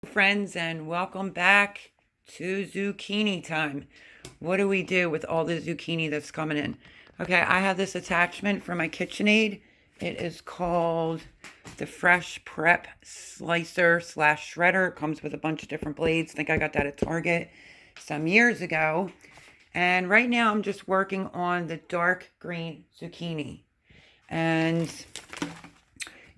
Friends, and welcome back to zucchini time. What do we do with all the zucchini that's coming in? Okay, I have this attachment for my KitchenAid. It is called the Fresh Prep Slicer slash Shredder. It comes with a bunch of different blades. I think I got that at Target some years ago. And right now I'm just working on the dark green zucchini. And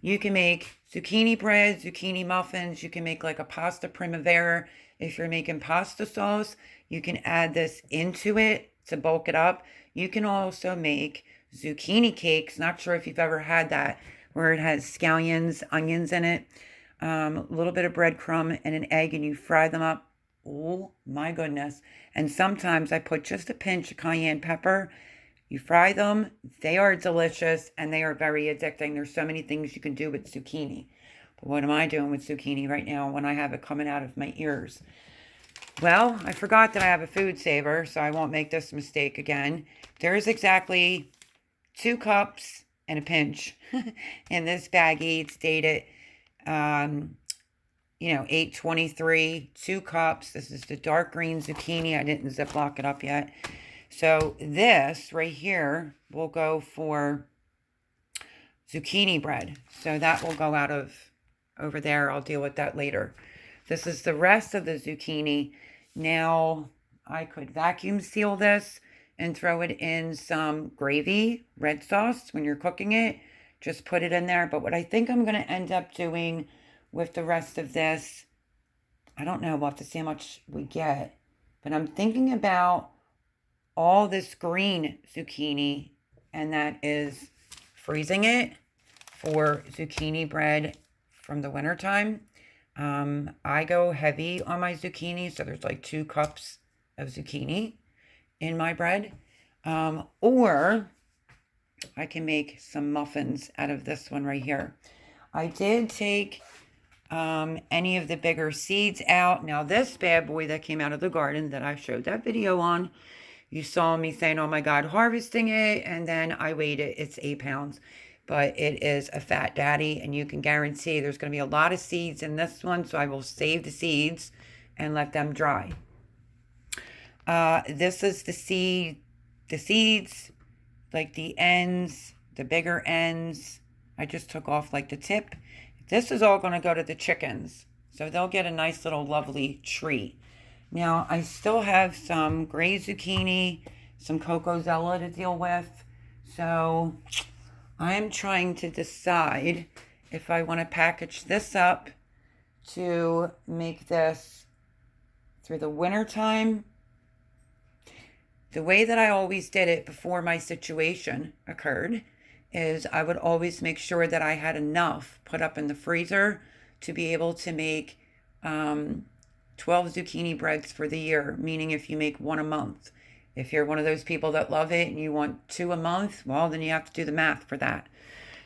you can make zucchini bread, zucchini muffins. You can make like a pasta primavera. If you're making pasta sauce, you can add this into it to bulk it up. You can also make zucchini cakes. Not sure if you've ever had that, where it has scallions, onions in it, a little bit of breadcrumb and an egg, and you fry them up. Oh my goodness. And sometimes I put just a pinch of cayenne pepper. You fry them, they are delicious, and they are very addicting. There's so many things you can do with zucchini. But what am I doing with zucchini right now when I have it coming out of my ears? Well, I forgot that I have a food saver, so I won't make this mistake again. There's exactly 2 cups and a pinch in this baggie. It's dated, 8/23, 2 cups. This is the dark green zucchini. I didn't Ziploc it up yet. So this right here will go for zucchini bread. So that will go out of over there. I'll deal with that later. This is the rest of the zucchini. Now I could vacuum seal this and throw it in some gravy, red sauce when you're cooking it. Just put it in there. But what I think I'm going to end up doing with the rest of this, I don't know. We'll have to see how much we get. But I'm thinking about all this green zucchini, and that is freezing it for zucchini bread from the wintertime. I go heavy on my zucchini, so there's like 2 cups of zucchini in my bread. Or I can make some muffins out of this one right here. I did take any of the bigger seeds out. Now this bad boy that came out of the garden that I showed that video on, you saw me saying, oh my God, harvesting it, and then I weighed it. It's 8 pounds, but it is a fat daddy, and you can guarantee there's going to be a lot of seeds in this one, so I will save the seeds and let them dry. This is the seeds, like the ends, the bigger ends. I just took off like the tip. This is all going to go to the chickens, so they'll get a nice little lovely treat. Now, I still have some gray zucchini, some cocozella to deal with. So I am trying to decide if I want to package this up to make this through the winter time. The way that I always did it before my situation occurred is I would always make sure that I had enough put up in the freezer to be able to make 12 zucchini breads for the year, meaning if you make 1 a month. If you're one of those people that love it and you want 2 a month, well, then you have to do the math for that.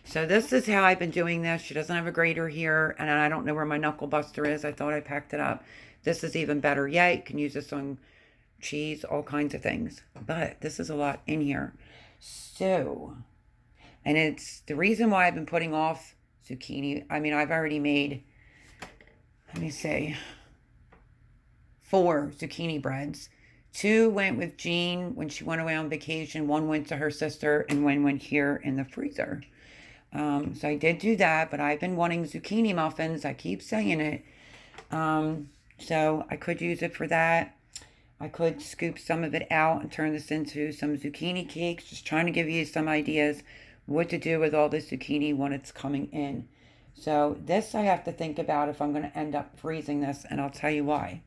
So this is how I've been doing this. She doesn't have a grater here, and I don't know where my knuckle buster is. I thought I packed it up. This is even better yet. You can use this on cheese, all kinds of things. But this is a lot in here. So, and it's the reason why I've been putting off zucchini. I mean, I've already made, let me see, 4 zucchini breads. 2 went with Jean when she went away on vacation. 1 went to her sister, and 1 went here in the freezer. So I did do that, but I've been wanting zucchini muffins. I keep saying it. So I could use it for that. I could scoop some of it out and turn this into some zucchini cakes. Just trying to give you some ideas what to do with all this zucchini when it's coming in. So this I have to think about if I'm going to end up freezing this, and I'll tell you why.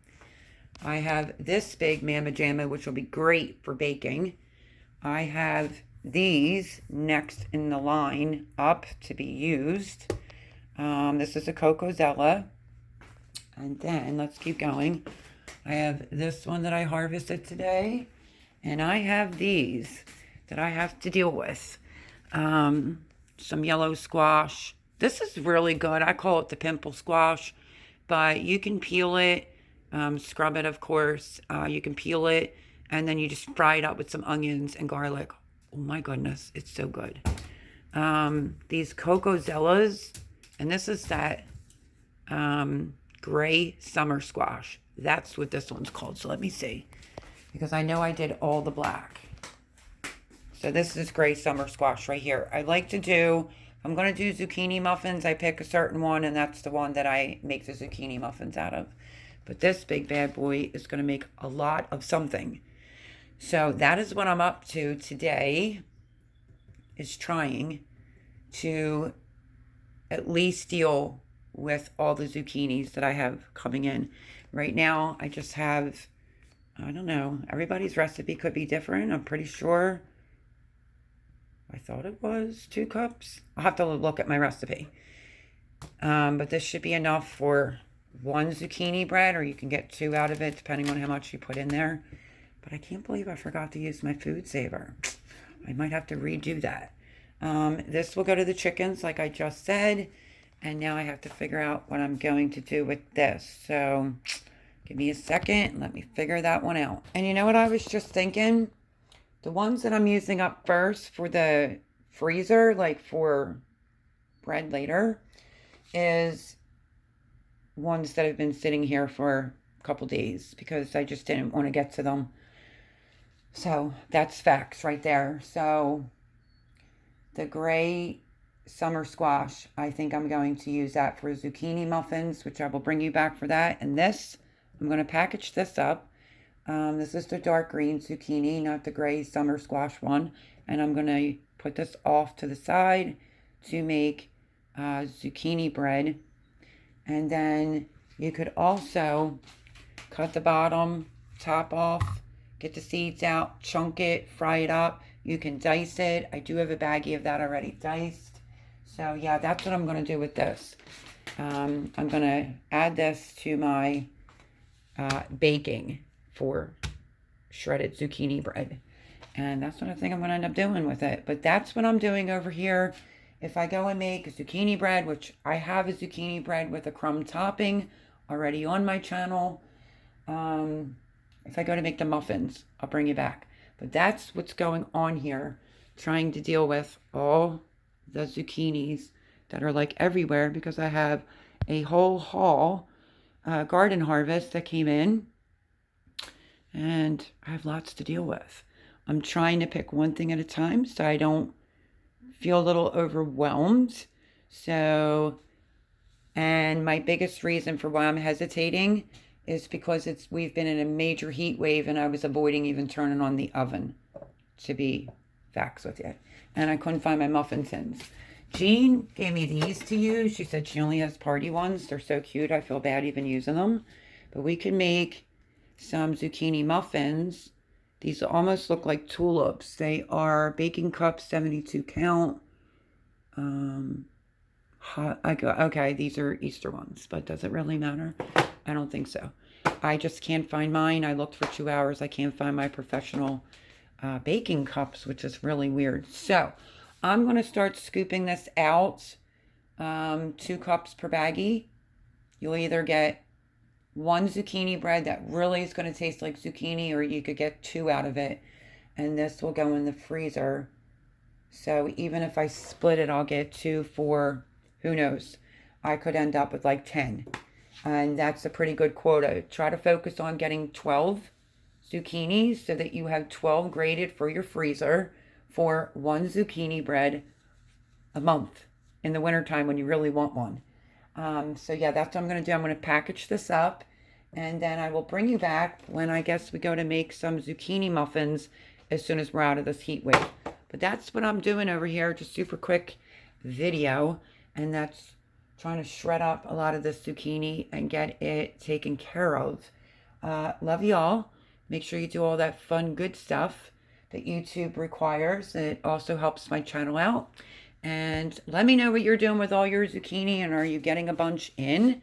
I have this big Mama Jamma, which will be great for baking. I have these next in the line up to be used. This is a Cocozella. And then, let's keep going. I have this one that I harvested today. And I have these that I have to deal with. Some yellow squash. This is really good. I call it the pimple squash. But you can peel it. Scrub it, of course. You can peel it, and then you just fry it up with some onions and garlic. Oh my goodness, it's so good. These Cocozellas, and this is that gray summer squash. That's what this one's called. So let me see, because I know I did all the black. So this is gray summer squash right here. I like to do, if I'm going to do zucchini muffins, I pick a certain one, and that's the one that I make the zucchini muffins out of. But this big bad boy is going to make a lot of something. So that is what I'm up to today, is trying to at least deal with all the zucchinis that I have coming in. Right now, I just have, I don't know, everybody's recipe could be different. I'm pretty sure, I thought it was 2 cups. I'll have to look at my recipe. But this should be enough for 1 zucchini bread, or you can get 2 out of it, depending on how much you put in there. But I can't believe I forgot to use my food saver. I might have to redo that. This will go to the chickens, like I just said. And now I have to figure out what I'm going to do with this. So give me a second and let me figure that one out. And you know what I was just thinking? The ones that I'm using up first for the freezer, like for bread later, is ones that have been sitting here for a couple days, because I just didn't want to get to them. So that's facts right there. So the gray summer squash, I think I'm going to use that for zucchini muffins, which I will bring you back for that. And this, I'm going to package this up. This is the dark green zucchini, not the gray summer squash one. And I'm going to put this off to the side to make zucchini bread. And then you could also cut the bottom, top off, get the seeds out, chunk it, fry it up. You can dice it. I do have a baggie of that already diced. So yeah, that's what I'm going to do with this. I'm going to add this to my baking for shredded zucchini bread. And that's what I think I'm going to end up doing with it. But that's what I'm doing over here. If I go and make a zucchini bread, which I have a zucchini bread with a crumb topping already on my channel. If I go to make the muffins, I'll bring you back. But that's what's going on here. Trying to deal with all the zucchinis that are like everywhere, because I have a whole haul, garden harvest that came in. And I have lots to deal with. I'm trying to pick one thing at a time so I don't feel a little overwhelmed. So, and my biggest reason for why I'm hesitating is because we've been in a major heat wave, and I was avoiding even turning on the oven, to be facts with you. And I couldn't find my muffin tins. Jean gave me these to use. She said she only has party ones. They're so cute. I feel bad even using them. But we can make some zucchini muffins. These almost look like tulips. They are baking cups, 72 count. Okay, these are Easter ones, but does it really matter? I don't think so. I just can't find mine. I looked for 2 hours. I can't find my professional baking cups, which is really weird. So I'm going to start scooping this out. 2 cups per baggie. You'll either get 1 zucchini bread that really is going to taste like zucchini, or you could get 2 out of it. And this will go in the freezer. So even if I split it, I'll get 2 for, who knows, I could end up with like 10. And that's a pretty good quota. Try to focus on getting 12 zucchinis so that you have 12 grated for your freezer for 1 zucchini bread a month in the wintertime when you really want one. So yeah, that's what I'm going to do. I'm going to package this up, and then I will bring you back when I guess we go to make some zucchini muffins as soon as we're out of this heat wave. But that's what I'm doing over here. Just super quick video, and that's trying to shred up a lot of this zucchini and get it taken care of. Love you all. Make sure you do all that fun, good stuff that YouTube requires. It also helps my channel out. And let me know what you're doing with all your zucchini, and are you getting a bunch in?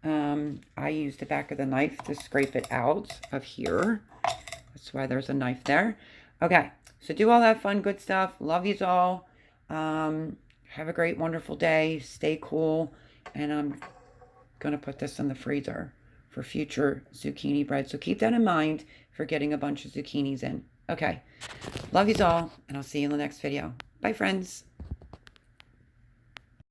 I use the back of the knife to scrape it out of here. That's why there's a knife there. Okay, so do all that fun, good stuff. Love yous all. Have a great, wonderful day. Stay cool. And I'm going to put this in the freezer for future zucchini bread. So keep that in mind for getting a bunch of zucchinis in. Okay, love yous all, and I'll see you in the next video. Bye, friends.